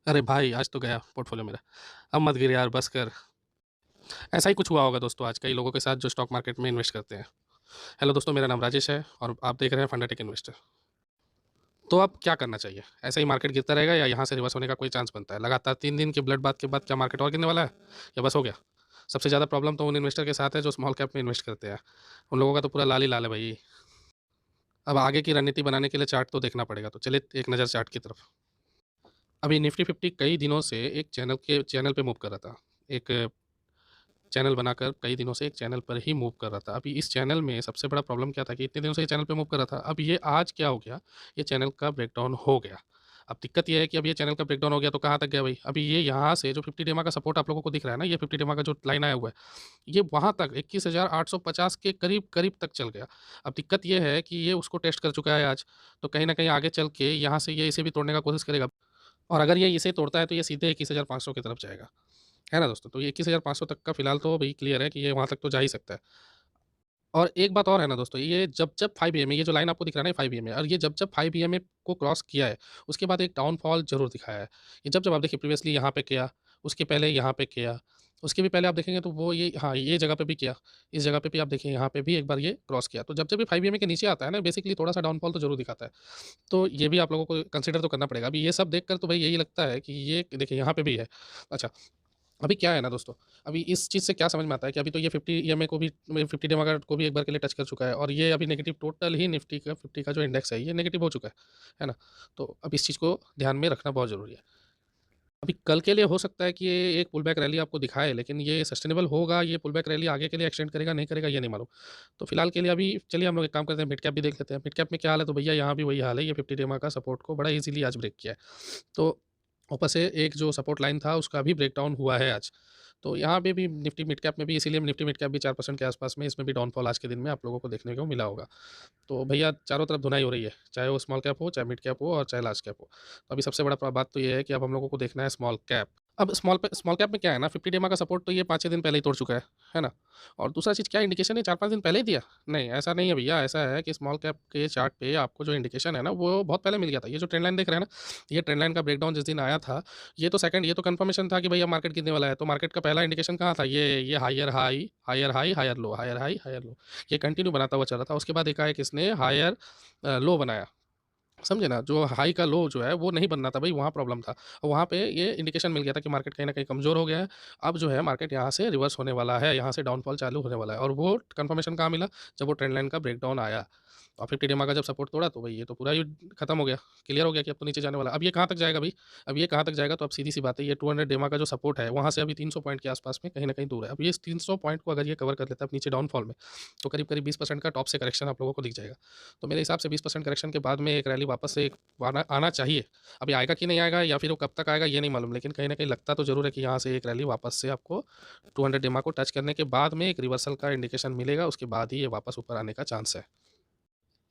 अरे भाई! आज तो गया पोर्टफ़ोलियो मेरा। अब मत गिर यार, बस कर। ऐसा ही कुछ हुआ होगा दोस्तों आज कई लोगों के साथ जो स्टॉक मार्केट में इन्वेस्ट करते हैं। हेलो दोस्तों, मेरा नाम राजेश है और आप देख रहे हैं फंडाटेक इन्वेस्टर। तो अब क्या करना चाहिए? ऐसे ही मार्केट गिरता रहेगा या यहाँ से रिवर्स होने का कोई चांस बनता है? लगातार 3 दिन के ब्लड बाथ के बाद क्या मार्केट और गिरने वाला है या बस हो गया? सबसे ज़्यादा प्रॉब्लम तो उन इन्वेस्टर के साथ है जो स्मॉल कैप में इन्वेस्ट करते हैं। उन लोगों का तो पूरा लाल ही लाल है भई। अब आगे की रणनीति बनाने के लिए चार्ट तो देखना पड़ेगा, तो चलिए एक नज़र चार्ट की तरफ। अभी निफ्टी 50 कई दिनों से एक चैनल पे मूव कर रहा था। एक चैनल बनाकर कई दिनों से एक चैनल पर ही मूव कर रहा था। अभी इस चैनल में सबसे बड़ा प्रॉब्लम क्या था कि इतने दिनों से ये चैनल पे मूव कर रहा था। अब ये आज क्या हो गया, ये चैनल का ब्रेकडाउन हो गया। अब दिक्कत ये है कि अब ये चैनल का ब्रेकडाउन हो गया तो कहाँ तक गया भाई? अभी ये यहाँ से जो 50 डेमा का सपोर्ट आप लोगों को दिख रहा है ना, ये 50 डेमा का जो लाइन आया हुआ है, ये वहाँ तक 21,850 के करीब-करीब तक चल गया। अब दिक्कत ये है कि ये उसको टेस्ट कर चुका है आज, तो कहीं न कहीं आगे चल के यहाँ से ये इसे भी तोड़ने का कोशिश करेगा और अगर ये इसे तोड़ता है तो ये सीधे 21,500 की तरफ जाएगा। है ना दोस्तों? तो ये 21,500 तक का फिलहाल तो भई क्लियर है कि ये वहाँ तक तो जा ही सकता है। और एक बात और है ना दोस्तों, ये जब-जब 5 ईएमए ये जो लाइन आपको दिख रहा है ना 5 ईएमए और ये जब-जब 5 ईएमए को क्रॉस किया है, उसके बाद एक डाउनफॉल ज़रूर दिखाया है। ये जब-जब आप देखिए प्रीवियसली यहाँ पे किया, उसके पहले यहाँ पे किया, उसके भी पहले आप देखेंगे तो वो ये हाँ, ये जगह पे भी किया। इस जगह पे भी आप देखिए यहाँ पे भी एक बार ये क्रॉस किया। तो जब-जब ये 5 ईएमए के नीचे आता है ना बेसिकली थोड़ा-सा डाउनफॉल तो ज़रूर दिखाता है। तो ये भी आप लोगों को कंसिडर तो करना पड़ेगा। अभी ये सब देखकर तो भई यही लगता है कि ये देखिए यहाँ पे भी है। अच्छा अभी क्या है ना दोस्तों, अभी इस चीज़ से क्या समझ में आता है कि अभी तो ये 50 ईएमए को भी 50 डेमा को भी एक बार के लिए टच कर चुका है और ये अभी नेगेटिव टोटल ही निफ्टी का 50 का जो इंडेक्स है, ये नेगेटिव हो चुका है ना? तो अब इस चीज़ को ध्यान में रखना बहुत ज़रूरी है। अभी कल के लिए हो सकता है कि ये एक पुल बैक रैली आपको दिखाए, लेकिन ये सस्टेनेबल होगा, ये पुल बैक रैली आगे के लिए एक्सटेंड करेगा, नहीं करेगा, ये नहीं मालूम। तो फिलहाल के लिए अभी चलिए हम लोग एक काम करते हैं, मिड कैप भी देख लेते हैं। मिड कैप में क्या हाल है, तो भैया यहाँ भी वही हाल है, ये 50 डेमा का सपोर्ट को बड़ा ईज़िली आज ब्रेक किया है। तो ऊपर से एक जो सपोर्ट लाइन था उसका भी ब्रेकडाउन हुआ है आज। तो यहाँ पे भी निफ्टी मिड कैप में भी इसीलिए निफ्टी मिड कैप भी 4% के आस-पास में इसमें भी डाउनफॉल आज के दिन में आप लोगों को देखने को मिला होगा। तो भैया चारों तरफ धुनाई हो रही है, चाहे वो स्मॉल कैप हो, चाहे मिड कैप हो और चाहे लार्ज कैप हो। तो अभी सबसे बड़ा बात तो ये है कि अब हम लोगों को देखना है स्मॉल कैप। अब स्मॉल कैप में क्या है ना 50 डेमा का सपोर्ट तो ये 5-6 दिन पहले ही तोड़ चुका है ना? और दूसरा चीज़ क्या इंडिकेशन है 4-5 दिन पहले ही दिया? नहीं, ऐसा नहीं है भैया, ऐसा है कि स्मॉल कैप के चार्ट पे आपको जो इंडिकेशन है ना, वो बहुत पहले मिल गया था। ये जो ट्रेंड लाइन देख रहे हैं ना, ये ट्रेंड लाइन का ब्रेकडाउन जिस दिन आया था, ये तो कन्फर्मेशन था कि भई अब मार्केट गिरने वाला है। तो मार्केट का पहला इंडिकेशन कहाँ था? ये higher high, higher high, higher low, higher high, higher low. ये कंटिन्यू बनाता हुआ चल रहा था। उसके बाद एकाएक इसने हायर लो बनाया। समझे ना? जो हाई का लो जो है वो नहीं बनना था भई, वहाँ प्रॉब्लम था। और वहाँ पे ये इंडिकेशन मिल गया था कि मार्केट कहीं न कहीं कमज़ोर हो गया है। अब जो है मार्केट यहाँ से रिवर्स होने वाला है, यहाँ से डाउनफॉल चालू होने वाला है और वो कन्फर्मेशन कहाँ मिला? जब वो ट्रेंड लाइन का ब्रेकडाउन आया। और 50 डेमा का जब सपोर्ट तोड़ा तो भई ये तो पूरा ही खत्म हो गया, क्लियर हो गया कि अब तो नीचे जाने वाला है। अब ये कहाँ तक जाएगा भई? अब ये कहाँ तक जाएगा तो अब सीधी-सी बात है ये 200 डेमा का जो सपोर्ट है, वहाँ से अभी 300 पॉइंट के आस-पास में कहीं न कहीं दूर है। अब ये इस 300 पॉइंट को अगर ये कवर कर लेता है नीचे डाउनफॉल में, तो करीब-करीब 20% का टॉप से करेक्शन आप लोगों को दिख जाएगा। तो मेरे हिसाब से 20% करेक्शन के बाद में एक रैली वापस से एक आना आना चाहिए। अभी आएगा कि नहीं आएगा या फिर वो कब तक आएगा ये नहीं मालूम, लेकिन कहीं न कहीं लगता तो ज़रूर है कि यहाँ से एक रैली वापस से आपको 200 डेमा को टच करने के बाद में एक रिवर्सल का इंडिकेशन मिलेगा, उसके बाद ही ये वापस ऊपर आने का चांस है।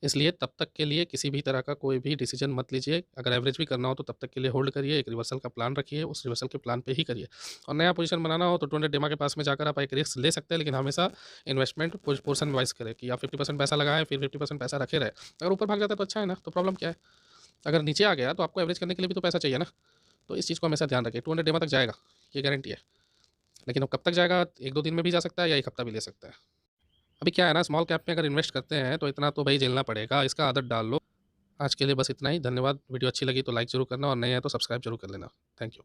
इसलिए तब तक के लिए किसी भी तरह का कोई भी डिसीज़न मत लीजिए। अगर एवरेज भी करना हो तो तब तक के लिए होल्ड करिए, एक रिवर्सल का प्लान रखिए, उस रिवर्सल के प्लान पे ही करिए। और नया पोज़ीशन बनाना हो तो 200 डेमा के पास में जाकर आप एक रिस्क ले सकते हैं, लेकिन हमेशा इन्वेस्टमेंट पोर्शन वाइज़ करें कि आप 50% पैसा लगाएँ, फिर 50% पैसा रखे रहें। अगर ऊपर भाग जाता है तो अच्छा है ना, तो प्रॉब्लम क्या है? अगर नीचे आ गया तो आपको एवरेज करने के लिए भी तो पैसा चाहिए ना। तो इस चीज़ को हमेशा ध्यान रखें। 200 डेमा तक जाएगा, ये गारंटी है। लेकिन वो कब तक जाएगा? 1-2 दिन में भी जा सकता है या 1 हफ्ता भी ले सकता है। अभी क्या है ना स्मॉल कैप में अगर इन्वेस्ट करते हैं तो इतना तो भई झेलना पड़ेगा, इसका आदत डाल लो। आज के लिए बस इतना ही। धन्यवाद। वीडियो अच्छी लगी तो लाइक ज़रूर करना और नए हैं तो सब्सक्राइब ज़रूर कर लेना। Thank you.